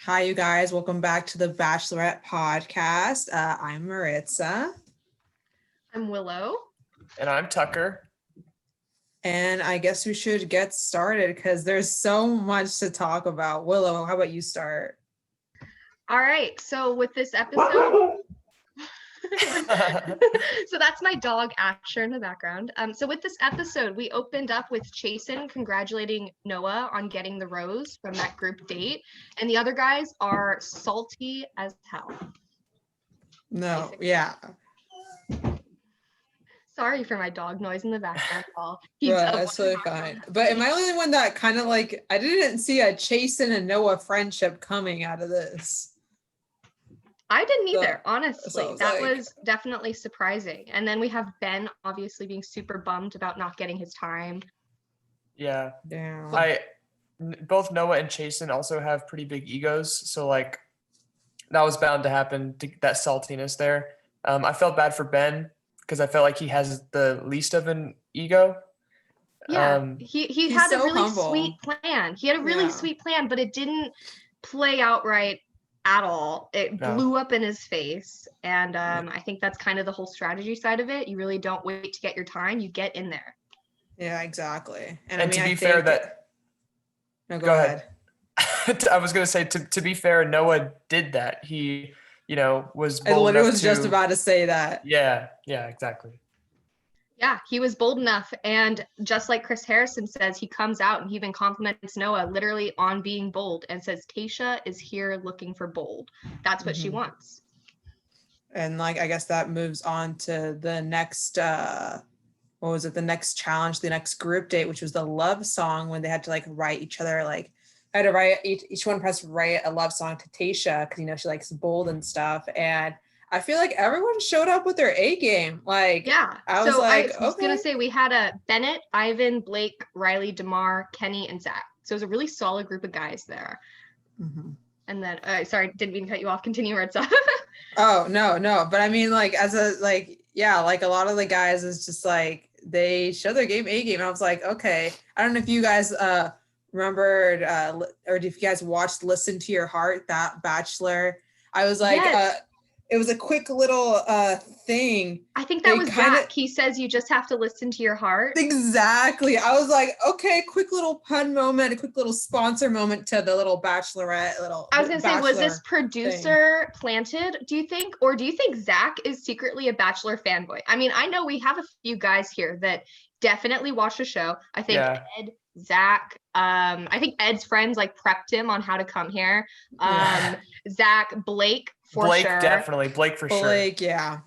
Hi, you guys. Welcome back to the Bachelorette podcast. I'm Maritza. I'm Willow. And I'm Tucker. And I guess we should get started because there's so much to talk about. Willow, how about you start? All right. So with this episode, so that's my dog Asher in the background. So with this episode, we opened up with Chasen congratulating Noah on getting the rose from that group date, and the other guys are salty as hell. No, Basically. yeah. Sorry for my dog noise in the background. That's totally fine. But am I the only one that kind of like, I didn't see a Chasen and Noah friendship coming out of this? I didn't either, honestly. So that was definitely surprising. And then we have Ben obviously being super bummed about not getting his time. Yeah. Yeah. Both Noah and Chasen also have pretty big egos, so like that was bound to happen. That saltiness there. I felt bad for Ben because I felt like he has the least of an ego. Yeah, he had so a really humble. sweet plan. He had a really sweet plan, but it didn't play out right at all. It blew up in his face, and I think that's kind of the whole strategy side of it. You really don't wait to get your time; you get in there. Yeah, exactly. And I mean, to be fair, no, go ahead. I was gonna say to be fair, Noah did that. He, was. I literally was just about to say that. Yeah, exactly. Yeah, he was bold enough, and just like Chris Harrison says, he comes out and he even compliments Noah literally on being bold and says, Tayshia is here looking for bold. That's what she wants. And like, I guess that moves on to the next, the next challenge, the next group date, which was the love song when they had to like write each other, like I had to write, each one pressed write a love song to Tayshia because, she likes bold and stuff. And I feel like everyone showed up with their A game. Like, yeah. I was gonna say we had a Bennett, Ivan, Blake, Riley, DeMar, Kenny, and Zach. So it was a really solid group of guys there. Mm-hmm. And then, sorry, didn't mean to cut you off. Continue, Maritza. Oh, no. But I mean, like, like a lot of the guys is just like, they show their A game. And I was like, okay. I don't know if you guys remembered or if you guys watched Listen to Your Heart, that Bachelor. I was like, yes. It was a quick little thing. I think that was Zach. He says you just have to listen to your heart. Exactly. I was like, okay, quick little pun moment, a quick little sponsor moment to the little Bachelorette I was going to say, was this producer planted, do you think? Or do you think Zach is secretly a Bachelor fanboy? I mean, I know we have a few guys here that definitely watch the show. I think Ed, Zach, I think Ed's friends like prepped him on how to come here. Zach, Blake, Blake, sure. Definitely. Blake, for sure. Blake, yeah.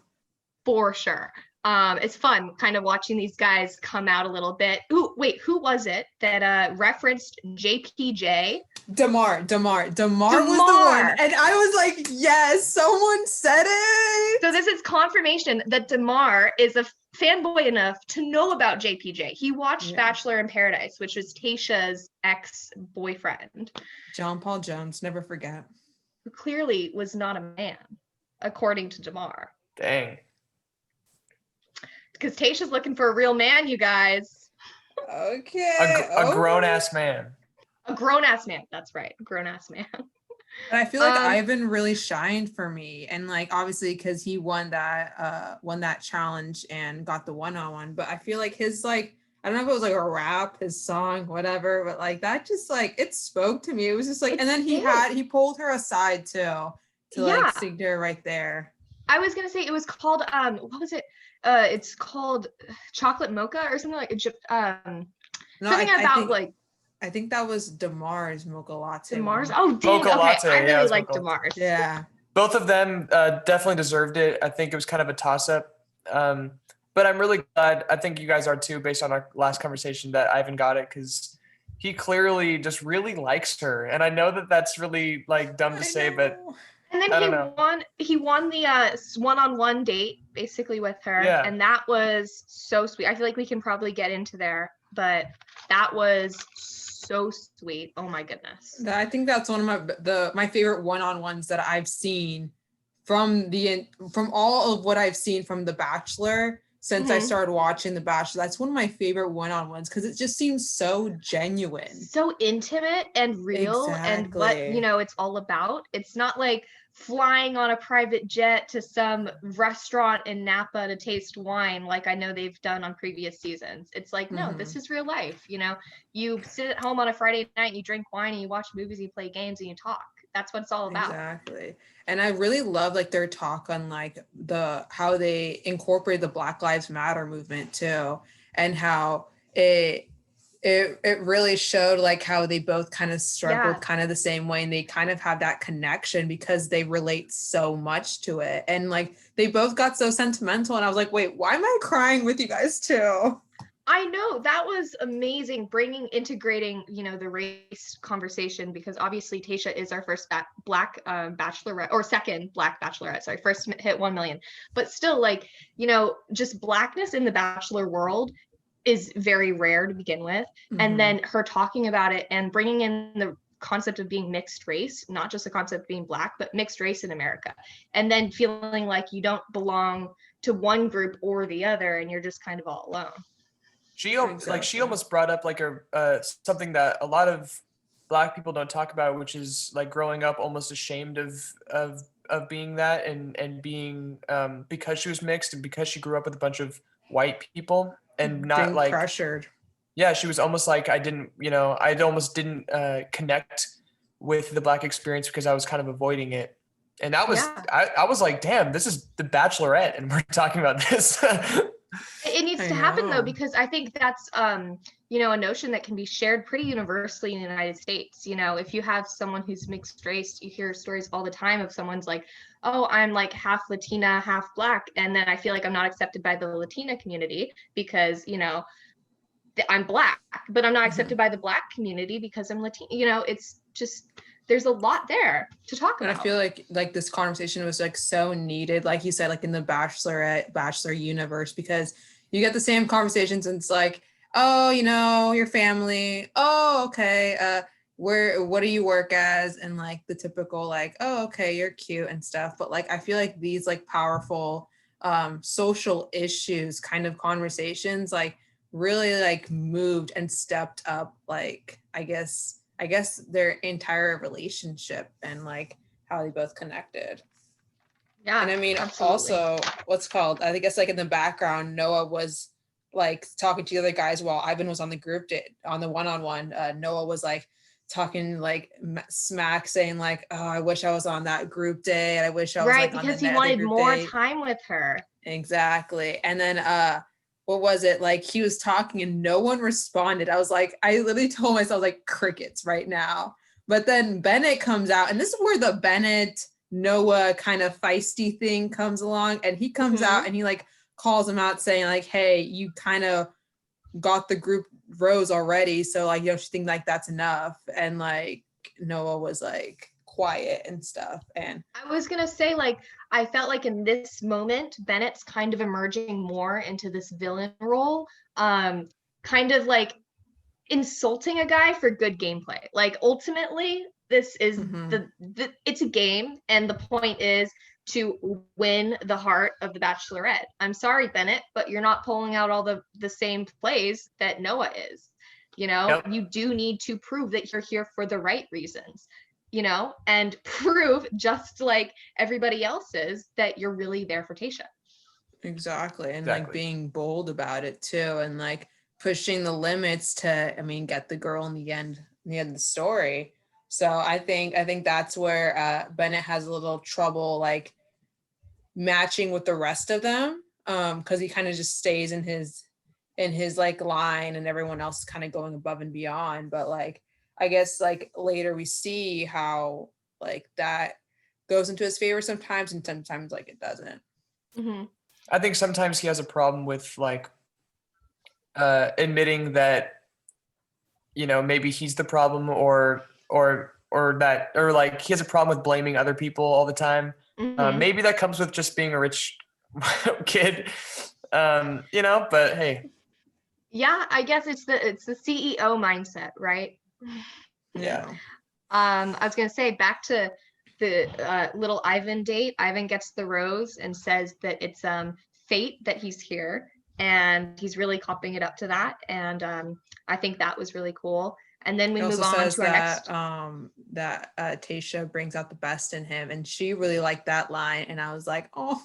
For sure. It's fun kind of watching these guys come out a little bit. Ooh, wait, who was it that referenced JPJ? DeMar was the one. And I was like, yes, someone said it. So this is confirmation that DeMar is a fanboy enough to know about JPJ. He watched Bachelor in Paradise, which was Tayshia's ex-boyfriend. John Paul Jones, never forget. Who clearly was not a man, according to DeMar. Dang. Because Tayshia's looking for a real man, you guys. Okay. A grown-ass man. A grown-ass man. That's right. A grown-ass man. And I feel like Ivan really shined for me. And like, obviously, because he won that challenge and got the one-on-one. But I feel like his like, I don't know if it was like a rap, his song, whatever, but like that just like, it spoke to me. It was just like, and then he pulled her aside too, to like sing to her right there. I was going to say it was called, what was it? It's called Chocolate Mocha or something like, I think that was DeMar's Mocha Latte. DeMar's? Oh, dang. Mocha Latte. I really like DeMar's. Yeah. Both of them definitely deserved it. I think it was kind of a toss-up. But I'm really glad, I think you guys are too, based on our last conversation, that Ivan got it, because he clearly just really likes her. And I know that that's really like dumb to say, but and then he won the one-on-one date basically with her. Yeah. And that was so sweet. I feel like we can probably get into there, but that was so sweet. Oh my goodness. I think that's one of my favorite one-on-ones that I've seen from all of what I've seen from The Bachelor. since I started watching The Bachelor. That's one of my favorite one-on-ones because it just seems so genuine. So intimate and real and what, it's all about. It's not like flying on a private jet to some restaurant in Napa to taste wine like I know they've done on previous seasons. It's like, no, this is real life. You sit at home on a Friday night and you drink wine and you watch movies and you play games and you talk. That's what it's all about. Exactly. And I really love like their talk on like how they incorporate the Black Lives Matter movement too, and how it really showed like how they both kind of struggled kind of the same way, and they kind of have that connection because they relate so much to it. And like they both got so sentimental, and I was like, wait, why am I crying with you guys too? I know, that was amazing, integrating, the race conversation, because obviously Tayshia is our first Black Bachelorette, or second Black Bachelorette, sorry, first hit 1 million. But still, like, just Blackness in the Bachelor world is very rare to begin with. And then her talking about it and bringing in the concept of being mixed race, not just the concept of being Black, but mixed race in America. And then feeling like you don't belong to one group or the other, and you're just kind of all alone. She almost brought up like something that a lot of Black people don't talk about, which is like growing up almost ashamed of being that, and being because she was mixed and because she grew up with a bunch of white people and not being like pressured. Yeah, she was almost like I almost didn't connect with the Black experience because I was kind of avoiding it. And that was I was like, damn, this is The Bachelorette and we're talking about this. It needs to happen though, because I think that's a notion that can be shared pretty universally in the United States. If you have someone who's mixed race, you hear stories all the time of someone's like, oh, I'm like half Latina, half Black, and then I feel like I'm not accepted by the Latina community because I'm Black, but I'm not accepted by the Black community because I'm Latino. It's just, there's a lot there to talk about. And I feel like this conversation was like so needed, like you said, like in the Bachelor universe, because you get the same conversations and it's like, oh, your family, oh, okay, what do you work as? And like the typical like, oh, okay, you're cute and stuff. But like I feel like these like powerful social issues kind of conversations like really like moved and stepped up, like I guess their entire relationship and like how they both connected. Yeah. And I mean, absolutely. Also I guess like in the background, Noah was like talking to the other guys while Ivan was on the group date, on the one-on-one. Noah was like talking like smack, saying like, oh, I wish I was on that group day, and I wish I was right, like because on he wanted more time with her. Exactly. And then what was it, like he was talking and no one responded. I was like, I literally told myself like crickets right now. But then Bennett comes out, and this is where the Bennett Noah kind of feisty thing comes along, and he comes out and he like calls him out saying like, hey, you kind of got the group rose already, so like, you think like that's enough? And like Noah was like quiet and stuff. And I was gonna say, like, I felt like in this moment Bennett's kind of emerging more into this villain role, kind of like insulting a guy for good gameplay. Like ultimately this is it's a game, and the point is to win the heart of the Bachelorette. I'm sorry, Bennett, but you're not pulling out all the same plays that Noah is. You do need to prove that you're here for the right reasons, and prove, just like everybody else is, that you're really there for Tayshia. Exactly. And like being bold about it too, and like pushing the limits to, get the girl in the end of the story. So I think that's where Bennett has a little trouble like matching with the rest of them, because he kind of just stays in his like line, and everyone else is kind of going above and beyond. But like I guess like later we see how like that goes into his favor sometimes, and sometimes like it doesn't. I think sometimes he has a problem with like admitting that maybe he's the problem, or like he has a problem with blaming other people all the time. Maybe that comes with just being a rich kid, but hey. Yeah, I guess it's the CEO mindset, right? Yeah. I was gonna say, back to the little Ivan date. Ivan gets the rose and says that it's fate that he's here, and he's really copping it up to that. And I think that was really cool. And then we move on to our next. That Tayshia brings out the best in him, and she really liked that line, and I was like, oh.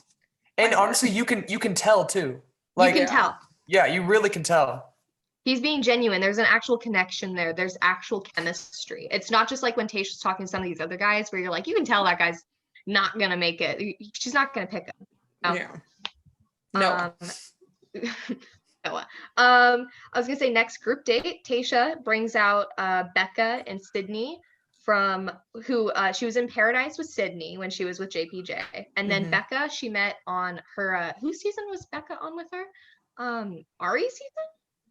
And honestly, you can tell too. Like, you can tell. Yeah, you really can tell. He's being genuine. There's an actual connection there. There's actual chemistry. It's not just like when Tayshia's talking to some of these other guys where you're like, you can tell that guy's not gonna make it. She's not gonna pick him. No. Yeah. No. I was gonna say next group date, Tayshia brings out Becca and Sydney from who she was in Paradise with Sydney when she was with JPJ, and then Becca she met on her whose season was Becca on with her? Ari's season?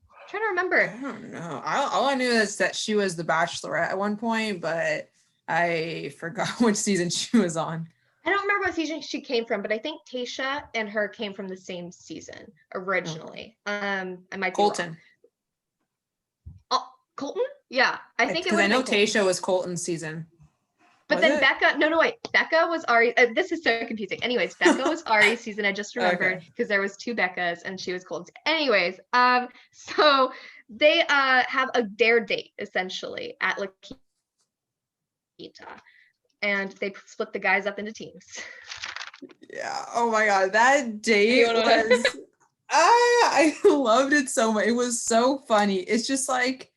I'm trying to remember. I don't know. All I knew is that she was the Bachelorette at one point, but I forgot which season she was on. I don't remember what season she came from, but I think Tayshia and her came from the same season originally. I might be Colton. Wrong. Oh, Colton? Yeah, I think it was. I know Tayshia was Colton's season. But then Becca, no, wait. Becca was Ari. This is so confusing. Anyways, Becca was Ari's season. I just remembered because there was 2 Beccas and she was Colton's. Anyways, so they have a dare date essentially at La Quinta. And they split the guys up into teams. Yeah. Oh my God. That date was, I loved it so much. It was so funny. It's just like,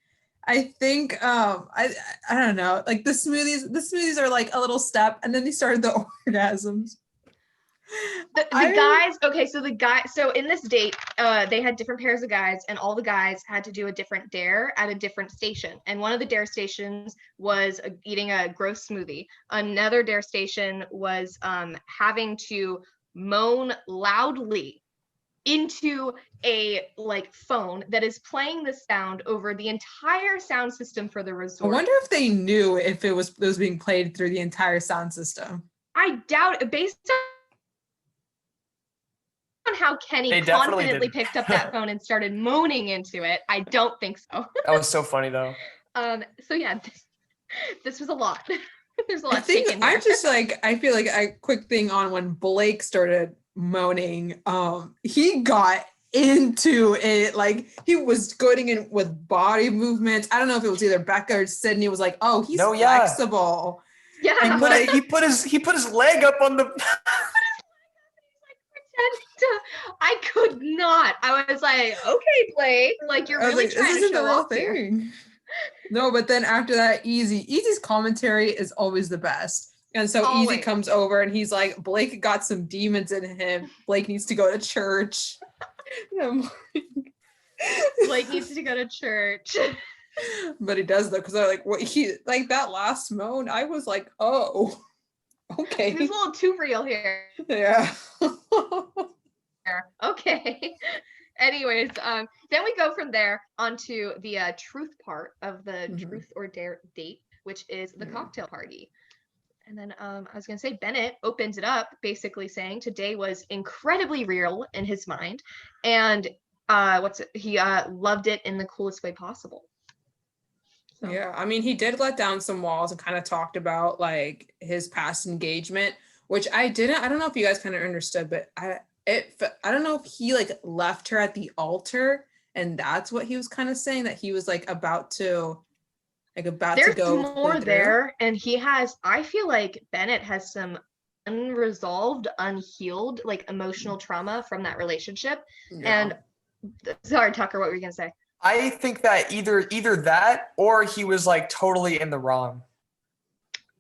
I think, I don't know, like the smoothies are like a little step, and then they started the orgasms. The guys, okay, so in this date, they had different pairs of guys, and all the guys had to do a different dare at a different station. And one of the dare stations was eating a gross smoothie. Another dare station was having to moan loudly into a like phone that is playing the sound over the entire sound system for the resort. I wonder if they knew if it was being played through the entire sound system. I doubt it, based on how Kenny confidently picked up that phone and started moaning into it. I don't think so. That was so funny though. So yeah, this was a lot. There's a lot to take in here. I'm just like, I feel like a quick thing on when Blake started moaning, he got into it, like he was going in with body movements. I don't know if it was either Becca or Sydney was like, oh, he's flexible. Yeah. And he put his leg up on the I could not. I was like, okay, Blake, like you're really trying to show off here. No, but then after that, Easy's commentary is always the best. And so always. Easy comes over and he's like, Blake got some demons in him. Blake needs to go to church. Blake needs to go to church. But he does though, because I like what he like that last moan. I was like, oh, okay. He's a little too real here. Yeah. Okay. Anyways, then we go from there onto the truth part of the truth or dare date, which is the cocktail party. And then I was going to say Bennett opens it up basically saying today was incredibly real in his mind. And he loved it in the coolest way possible. So. Yeah, I mean, he did let down some walls and kind of talked about like his past engagement, which I don't know if you guys kind of understood, but I don't know if he like left her at the altar and that's what he was kind of saying, that he was like about to go. There's more there, and I feel like Bennett has some unresolved, unhealed, like emotional trauma from that relationship. Yeah. And sorry, Tucker, what were you gonna say? I think that either that or he was like totally in the wrong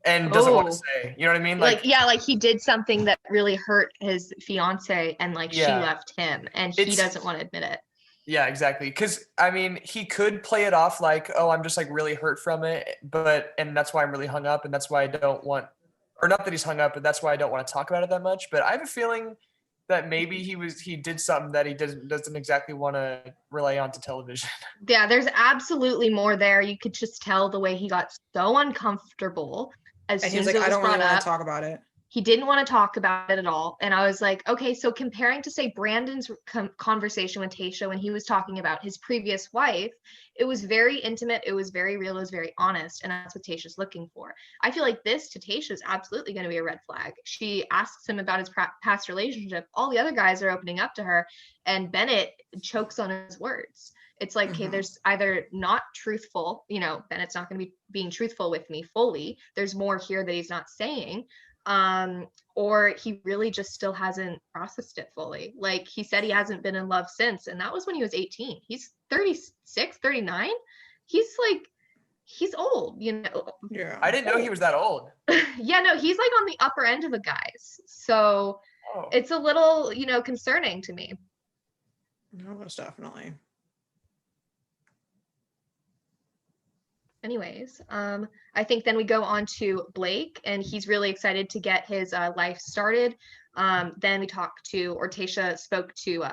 and doesn't want to say, you know what I mean? Like he did something that really hurt his fiance and like she left him and he doesn't want to admit it. Yeah, exactly. Because I mean, he could play it off like, oh, I'm just like really hurt from it, and that's why I'm really hung up, and that's why I don't want, or not that he's hung up, but that's why I don't want to talk about it that much. But I have a feeling that maybe he did something that he doesn't exactly want to relay onto television. Yeah, there's absolutely more there. You could just tell the way he got so uncomfortable as soon as it was I don't brought really up. Want to talk about it. He didn't want to talk about it at all. And I was like, okay, so comparing to say Brandon's conversation with Tayshia when he was talking about his previous wife, it was very intimate. It was very real. It was very honest. And that's what Tayshia's looking for. I feel like this to Tayshia is absolutely going to be a red flag. She asks him about his past relationship. All the other guys are opening up to her, and Bennett chokes on his words. It's like, okay, there's either not truthful, Bennett's not going to be being truthful with me fully. There's more here that he's not saying. Or he really just still hasn't processed it fully. Like he said, he hasn't been in love since, and that was when he was 18. He's 36, 39. He's old, Yeah. I didn't know he was that old. Yeah, no, he's like on the upper end of the guys. So it's a little, concerning to me. No, most definitely. Anyways, I think then we go on to Blake, and he's really excited to get his life started. Then we Tayshia spoke to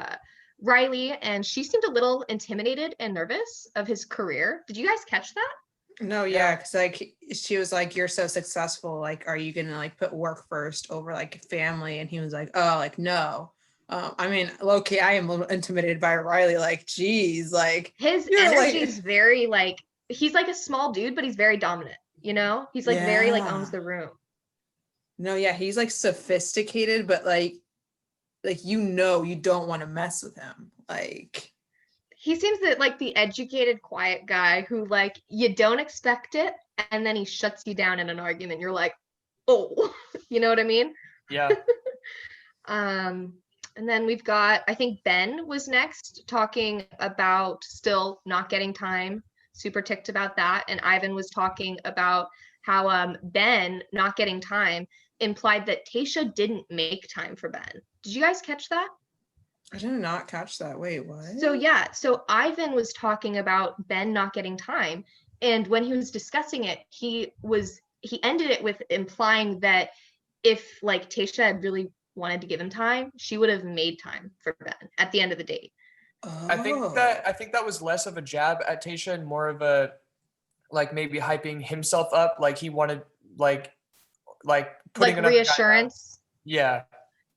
Riley, and she seemed a little intimidated and nervous of his career. Did you guys catch that? No, yeah, because like she was like, "You're so successful. Like, are you gonna like put work first over like family?" And he was like, "Oh, like no." I mean, low-key, I am a little intimidated by Riley. Like, geez, like his energy is very like. He's like a small dude, but he's very dominant, he's like very like owns the room. No, yeah, he's like sophisticated, but like you don't want to mess with him. Like he seems that like the educated, quiet guy who like you don't expect it, and then he shuts you down in an argument. You're like, oh, you know what I mean? Yeah. And then we've got, I think Ben was next, talking about still not getting time. Super ticked about that. And Ivan was talking about how Ben not getting time implied that Tayshia didn't make time for Ben. Did you guys catch that? I did not catch that. Wait, what? So Ivan was talking about Ben not getting time, and when he was discussing it, he ended it with implying that if like Tayshia had really wanted to give him time, she would have made time for Ben at the end of the date. I think that was less of a jab at Tayshia and more of a like maybe hyping himself up, like he wanted like putting like reassurance. Yeah.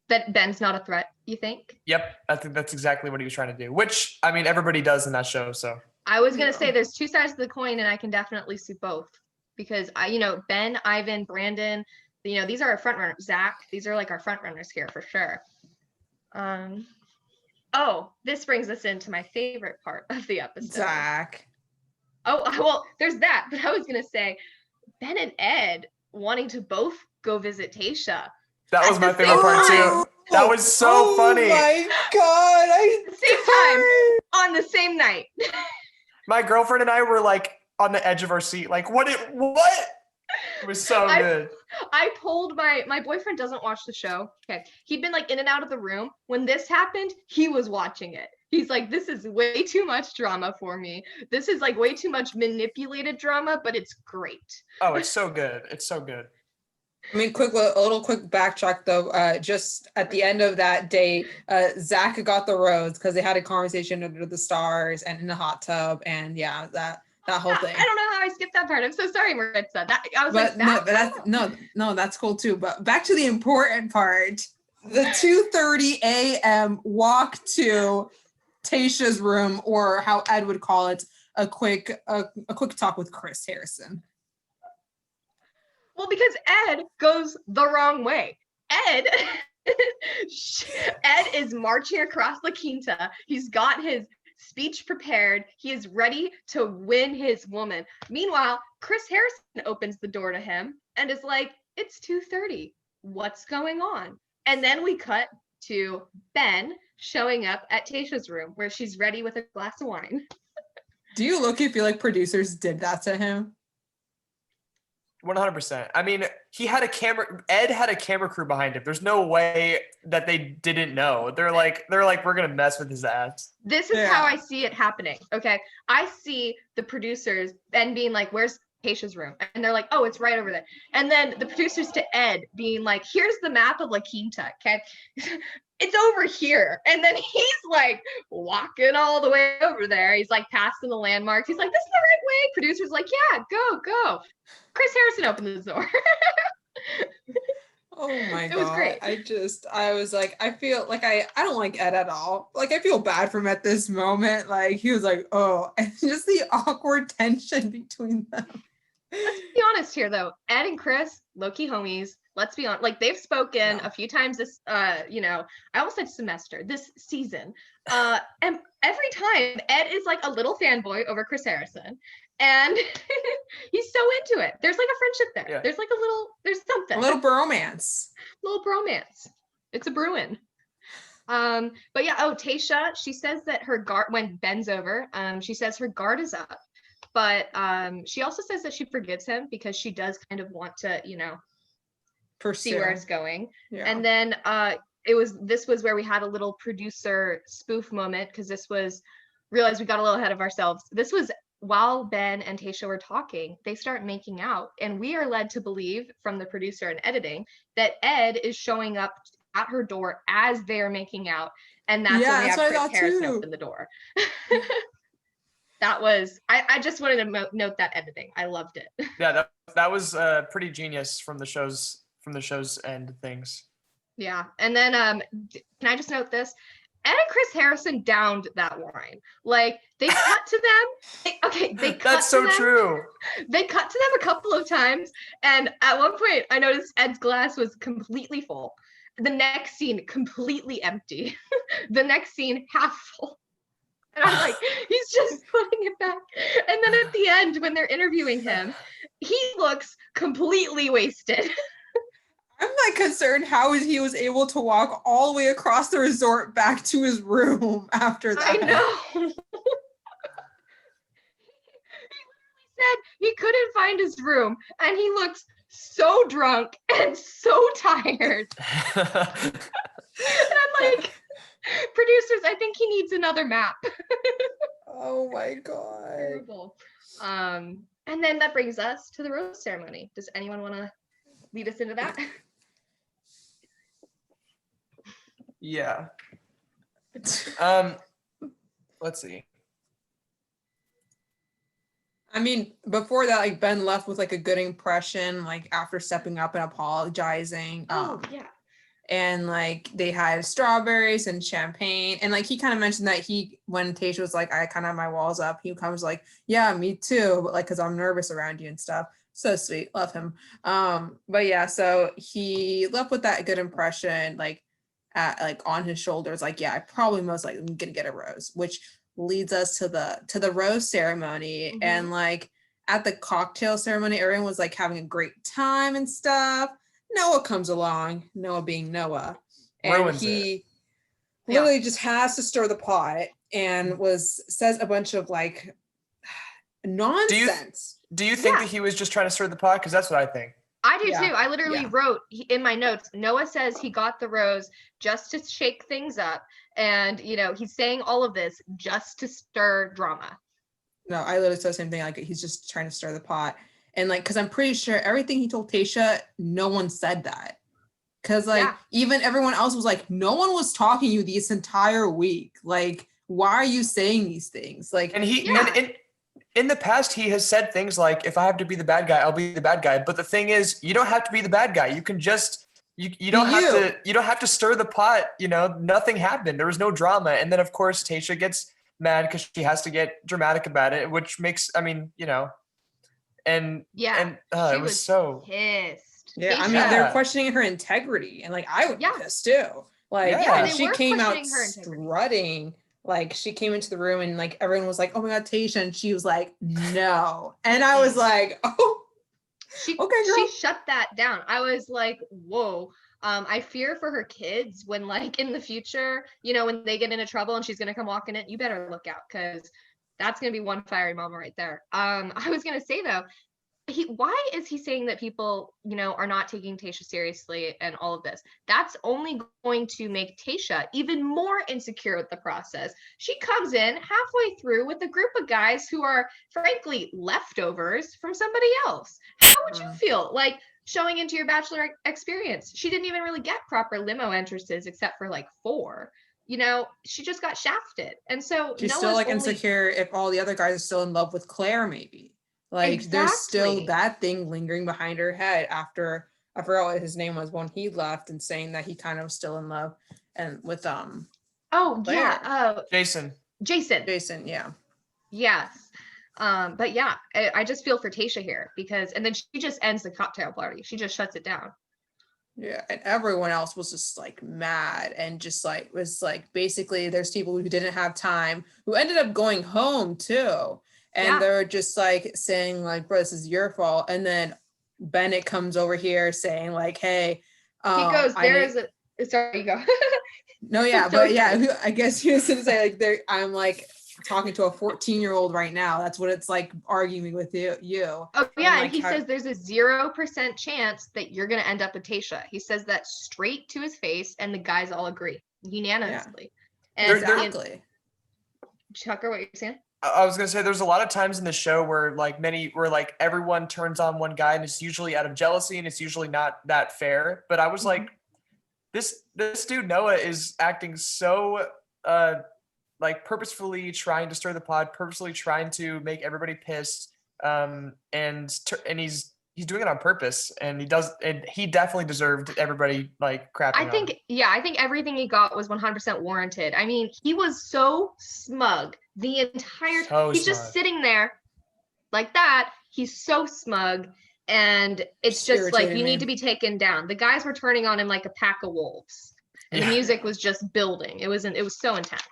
That Ben's not a threat, you think? Yep, I think that's exactly what he was trying to do, which I mean everybody does in that show. So I was gonna say there's two sides of the coin, and I can definitely see both because Ben, Ivan, Brandon, these are our front runners. Zach, these are like our front runners here for sure. Oh, this brings us into my favorite part of the episode. Zach. Oh, well, there's that. But I was going to say, Ben and Ed wanting to both go visit Tayshia. That was my favorite part too. That was so funny. Oh my God. Same time, on the same night. My girlfriend and I were like on the edge of our seat. Like, what? It was so good. I told my boyfriend doesn't watch the show. Okay. He'd been like in and out of the room. When this happened, he was watching it. He's like, this is way too much drama for me. This is like way too much manipulated drama, but it's great. Oh, it's so good. It's so good. I mean, a little quick backtrack though. Just at the end of that day, Zach got the rose because they had a conversation under the stars and in the hot tub, and yeah, that whole thing. I don't know how I skipped that part. I'm so sorry, Maritza. That's cool too. But back to the important part: the 2:30 a.m. walk to Tayshia's room, or how Ed would call it, a quick talk with Chris Harrison. Well, because Ed goes the wrong way. Ed is marching across La Quinta. He's got his speech prepared. He is ready to win his woman. Meanwhile, Chris Harrison opens the door to him and is like, it's 2:30. What's going on? And then we cut to Ben showing up at Tayshia's room where she's ready with a glass of wine. Do you feel like producers did that to him? 100%. I mean, Ed had a camera crew behind him. There's no way that they didn't know. They're like, we're going to mess with his ass. This is how I see it happening. Okay. I see the producers then being like, where's Tayshia's room? And they're like, oh, it's right over there. And then the producers to Ed being like, here's the map of La Quinta. Okay. It's over here. And then he's like walking all the way over there. He's like passing the landmarks. He's like, this is the right way. Producer's like, yeah, go. Chris Harrison opened the door. Oh my God. It was great. I was like, I feel like I don't like Ed at all. Like, I feel bad for him at this moment. Like, he was like, oh, and just the awkward tension between them. Let's be honest here, though. Ed and Chris, low-key homies. Let's be honest. Like, they've spoken a few times this, I almost said semester, this season. And every time, Ed is like a little fanboy over Chris Harrison. And he's so into it. There's like a friendship there. Yeah. There's something. A little bromance. It's a brewing. But yeah, Tayshia, she says that her guard, when Ben's over, she says her guard is up. But she also says that she forgives him because she does kind of want to, see where it's going. Yeah. And then this was where we had a little producer spoof moment, because realized we got a little ahead of ourselves. This was while Ben and Tayshia were talking, they start making out, and we are led to believe from the producer and editing that Ed is showing up at her door as they're making out, and that's when we have Chris Harrison open the door. That was, I just wanted to note that editing. I loved it. Yeah, that was pretty genius from the show's end things. Yeah, and then can I just note this? Ed and Chris Harrison downed that wine. Like, they cut to them. They cut That's so true. They cut to them a couple of times, and at one point, I noticed Ed's glass was completely full. The next scene, completely empty. The next scene, half full. And I'm like, he's just putting it back. And then at the end, when they're interviewing him, he looks completely wasted. I'm like concerned how he was able to walk all the way across the resort back to his room after that. I know. He said he couldn't find his room, and he looks so drunk and so tired. And I'm like, producers, I think he needs another map. Oh my God. Terrible. And then that brings us to the rose ceremony. Does anyone want to lead us into that? Yeah. Let's see. I mean, before that, like, Ben left with like a good impression, like after stepping up and apologizing. Yeah. And like they had strawberries and champagne, and like he kind of mentioned that when Tayshia was like, I kind of have my walls up, he comes like, yeah, me too, but like, because I'm nervous around you and stuff. So sweet, love him. But yeah, so he left with that good impression, like on his shoulders, like, yeah, I probably most likely am gonna get a rose, which leads us to the rose ceremony. Mm-hmm. And like at the cocktail ceremony, everyone was like having a great time and stuff. Noah comes along, Noah being Noah, and he literally just has to stir the pot and says a bunch of like nonsense. Do you think that he was just trying to stir the pot? Because that's what I think. I do too. I literally wrote in my notes, Noah says he got the rose just to shake things up, and he's saying all of this just to stir drama. No, I literally said the same thing. Like, he's just trying to stir the pot. And like, because I'm pretty sure everything he told Tayshia, no one said that. Because like, even everyone else was like, no one was talking to you this entire week. Like, why are you saying these things? Like, and in the past, he has said things like, if I have to be the bad guy, I'll be the bad guy. But the thing is, you don't have to be the bad guy. You can just, you don't have to stir the pot. Nothing happened. There was no drama. And then of course, Tayshia gets mad because she has to get dramatic about it, which makes, and it was so pissed. Yeah, I mean, they're questioning her integrity, and like, I would be pissed too. Like, and she came out strutting. Like, she came into the room, and like everyone was like, "Oh my God, Tayshia," and she was like, "No," and I was like, "Oh, okay, girl." She shut that down. I was like, "Whoa." I fear for her kids when, like, in the future, when they get into trouble and she's gonna come walking in. You better look out, because that's going to be one fiery mama right there. I was going to say, though, why is he saying that people, are not taking Tayshia seriously and all of this? That's only going to make Tayshia even more insecure with the process. She comes in halfway through with a group of guys who are, frankly, leftovers from somebody else. How would you feel like showing into your Bachelor experience? She didn't even really get proper limo entrances except for like 4. She just got shafted. And so she's still like insecure if all the other guys are still in love with Claire, maybe. Like, there's still that thing lingering behind her head after I forgot what his name was when he left, and saying that he kind of was still in love and with Jason. Jason, yeah. Yes. But yeah, I just feel for Tayshia here because, and then she just ends the cocktail party. She just shuts it down. Yeah, and everyone else was just like mad and just like was like basically there's people who didn't have time who ended up going home too. And they're just like saying like, bro, this is your fault. And then Bennett comes over here saying like, hey, he goes, sorry, you go. No, yeah, but yeah, I guess he was gonna say like I'm like talking to a 14-year-old right now. That's what it's like arguing with you. Oh yeah, and he says there's a 0% chance that you're gonna end up with Tayshia. He says that straight to his face, and the guys all agree unanimously. Yeah. And exactly. Tucker, what you're saying? I was gonna say there's a lot of times in the show where everyone turns on one guy and it's usually out of jealousy and it's usually not that fair. But I was like, this dude Noah is acting so like purposefully trying to stir the pot, purposefully trying to make everybody pissed, and he's doing it on purpose, and he definitely deserved everybody like crapping on him. I think everything he got was 100% warranted. I mean, he was so smug the entire time. He's just sitting there like that. He's so smug, and it's just like you need to be taken down. The guys were turning on him like a pack of wolves, and the music was just building. It was so intense.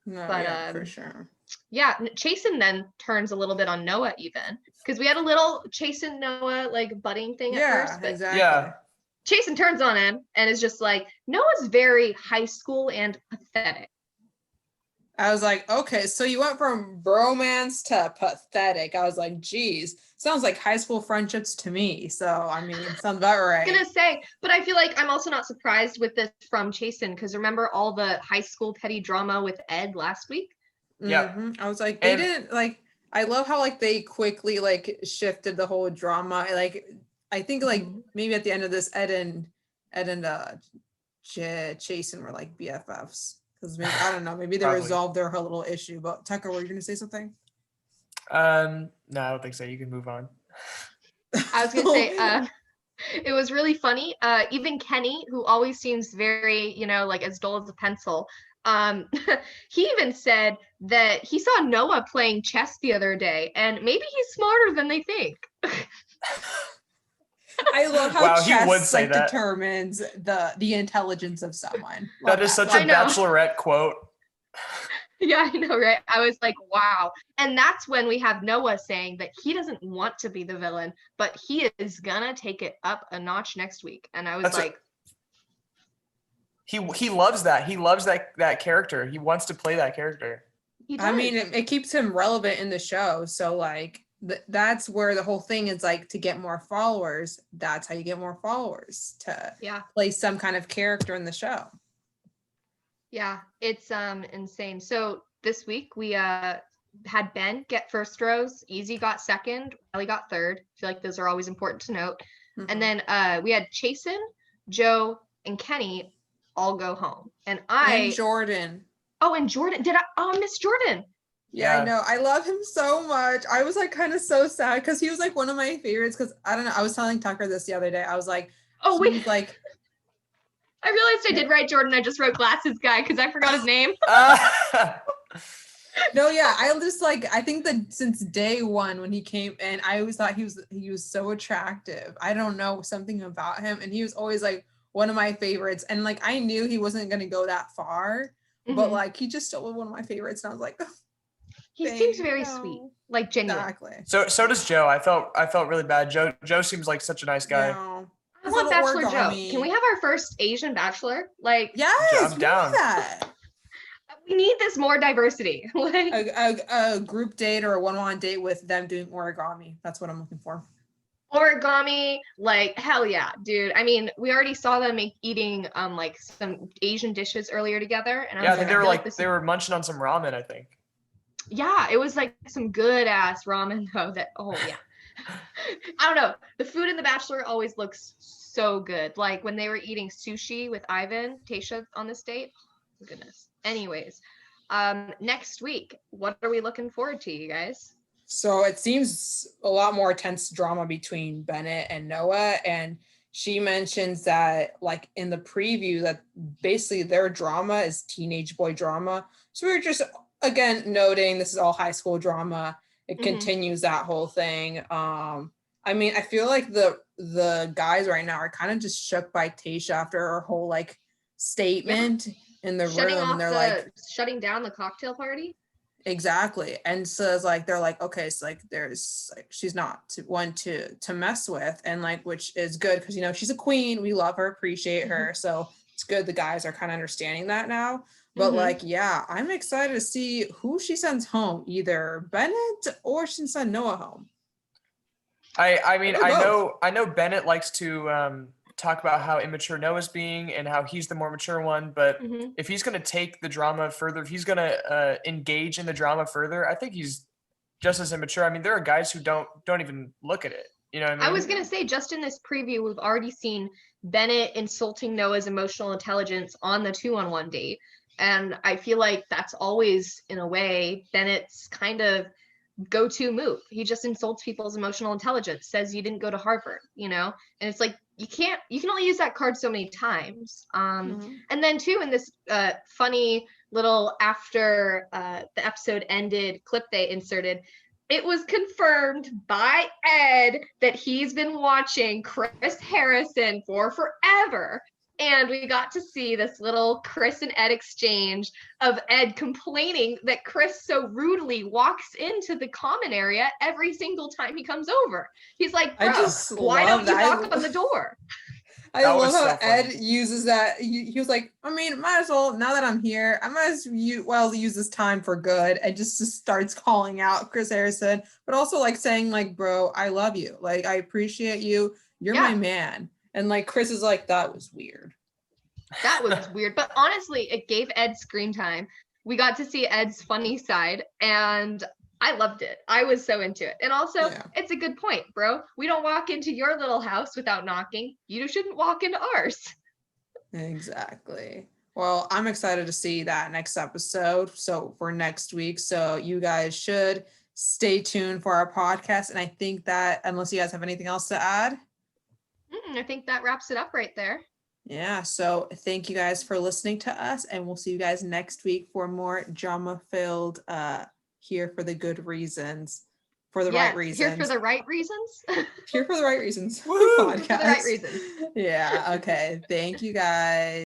No, but for sure. Yeah, Chasen then turns a little bit on Noah even because we had a little Chasen Noah like budding thing at first. But exactly. Yeah. Chasen turns on him and is just like, Noah's very high school and pathetic. I was like, okay, so you went from bromance to pathetic. I was like, geez, sounds like high school friendships to me. So, I mean, it sounds about right. I was gonna say, but I feel like I'm also not surprised with this from Chasen because remember all the high school petty drama with Ed last week? Yeah. I was like, they didn't like, I love how like they quickly like shifted the whole drama. Like, I think like maybe at the end of this, Ed and Chasen were like BFFs. Because maybe I don't know, maybe they resolved their whole little issue. But Tucker, were you gonna say something? No, I don't think so. You can move on. I was gonna say, it was really funny. Even Kenny, who always seems very, like as dull as a pencil, he even said that he saw Noah playing chess the other day, and maybe he's smarter than they think. I love how chess like determines the intelligence of someone. That is such a Bachelorette quote. Yeah, I know, right? I was like, wow. And that's when we have Noah saying that he doesn't want to be the villain, but he is gonna take it up a notch next week. And I was he loves that. He loves that character. He wants to play that character. I mean, it keeps him relevant in the show. So like that's where the whole thing is like to get more followers. That's how you get more followers to play some kind of character in the show. Yeah, it's insane. So this week we had Ben get first rose, Easy got second, Riley got third. I feel like those are always important to note. And then we had Chasen, Joe, and Kenny all go home. And Jordan. Oh, and Jordan. I miss Jordan. Yeah, I know. I love him so much. I was like kind of so sad because he was like one of my favorites because I don't know. I was telling Tucker this the other day. I was like, oh, wait. Like, I realized I did write Jordan. I just wrote glasses guy because I forgot his name. No, yeah. I just like, I think that since day one when he came in, I always thought he was so attractive. I don't know, something about him. And he was always like one of my favorites. And like, I knew he wasn't going to go that far, but like, he just still was one of my favorites. And I was like, he seems very sweet, like genuine. Exactly. So does Joe. I felt really bad. Joe seems like such a nice guy. No. I want Bachelor Joe. Can we have our first Asian Bachelor? Like, yes, I'm down. That. We need this more diversity. Like a group date or a one-on-one date with them doing origami. That's what I'm looking for. Origami, like hell yeah, dude. I mean, we already saw them eating like some Asian dishes earlier together, and I think they were munching on some ramen. I think. Yeah, it was like some good ass ramen though. I don't know. The food in The Bachelor always looks so good. Like when they were eating sushi with Ivan, Tayshia on this date. Oh, goodness. Anyways, next week, what are we looking forward to, you guys? So it seems a lot more intense drama between Bennett and Noah, and she mentions that like in the preview that basically their drama is teenage boy drama. So we're just again noting this is all high school drama. It continues that whole thing. I mean, I feel like the guys right now are kind of just shook by Tayshia after her whole like statement in the room, and they're like shutting down the cocktail party. Exactly. And so it's like they're like, okay, so like there's like she's not one to mess with, and like which is good because you know she's a queen, we love her, appreciate her, so it's good the guys are kind of understanding that now. But like, yeah, I'm excited to see who she sends home, either Bennett or she send Noah home. I mean, I know Bennett likes to talk about how immature Noah's being and how he's the more mature one, but if he's going to take the drama further, if he's going to engage in the drama further, I think he's just as immature. I mean, there are guys who don't even look at it. You know what I mean? I was going to say, just in this preview, we've already seen Bennett insulting Noah's emotional intelligence on the 2-on-1 date. And I feel like that's always, in a way, Bennett's kind of go-to move. He just insults people's emotional intelligence, says you didn't go to Harvard, you know? And it's like, you can only use that card so many times. And then too, in this funny little after the episode ended clip they inserted, it was confirmed by Ed that he's been watching Chris Harrison for forever. And we got to see this little Chris and Ed exchange of Ed complaining that Chris so rudely walks into the common area every single time he comes over. He's like, bro, why don't you knock on the door? I love how Ed uses that. He was like, I mean, might as well, now that I'm here, I might as well use this time for good. And just starts calling out Chris Harrison, but also like saying like, bro, I love you. Like, I appreciate you. You're my man. And like, Chris is like, that was weird. That was weird. But honestly, it gave Ed screen time. We got to see Ed's funny side and I loved it. I was so into it. And also, it's a good point, bro. We don't walk into your little house without knocking. You shouldn't walk into ours. Exactly. Well, I'm excited to see that next episode. So for next week. So you guys should stay tuned for our podcast. And I think that unless you guys have anything else to add. I think that wraps it up right there. Yeah, so thank you guys for listening to us, and we'll see you guys next week for more drama-filled Here for the Good Reasons, for the right reasons. Here for the right reasons? Here for the right reasons. Woo! For the right reasons. Yeah, okay. Thank you guys.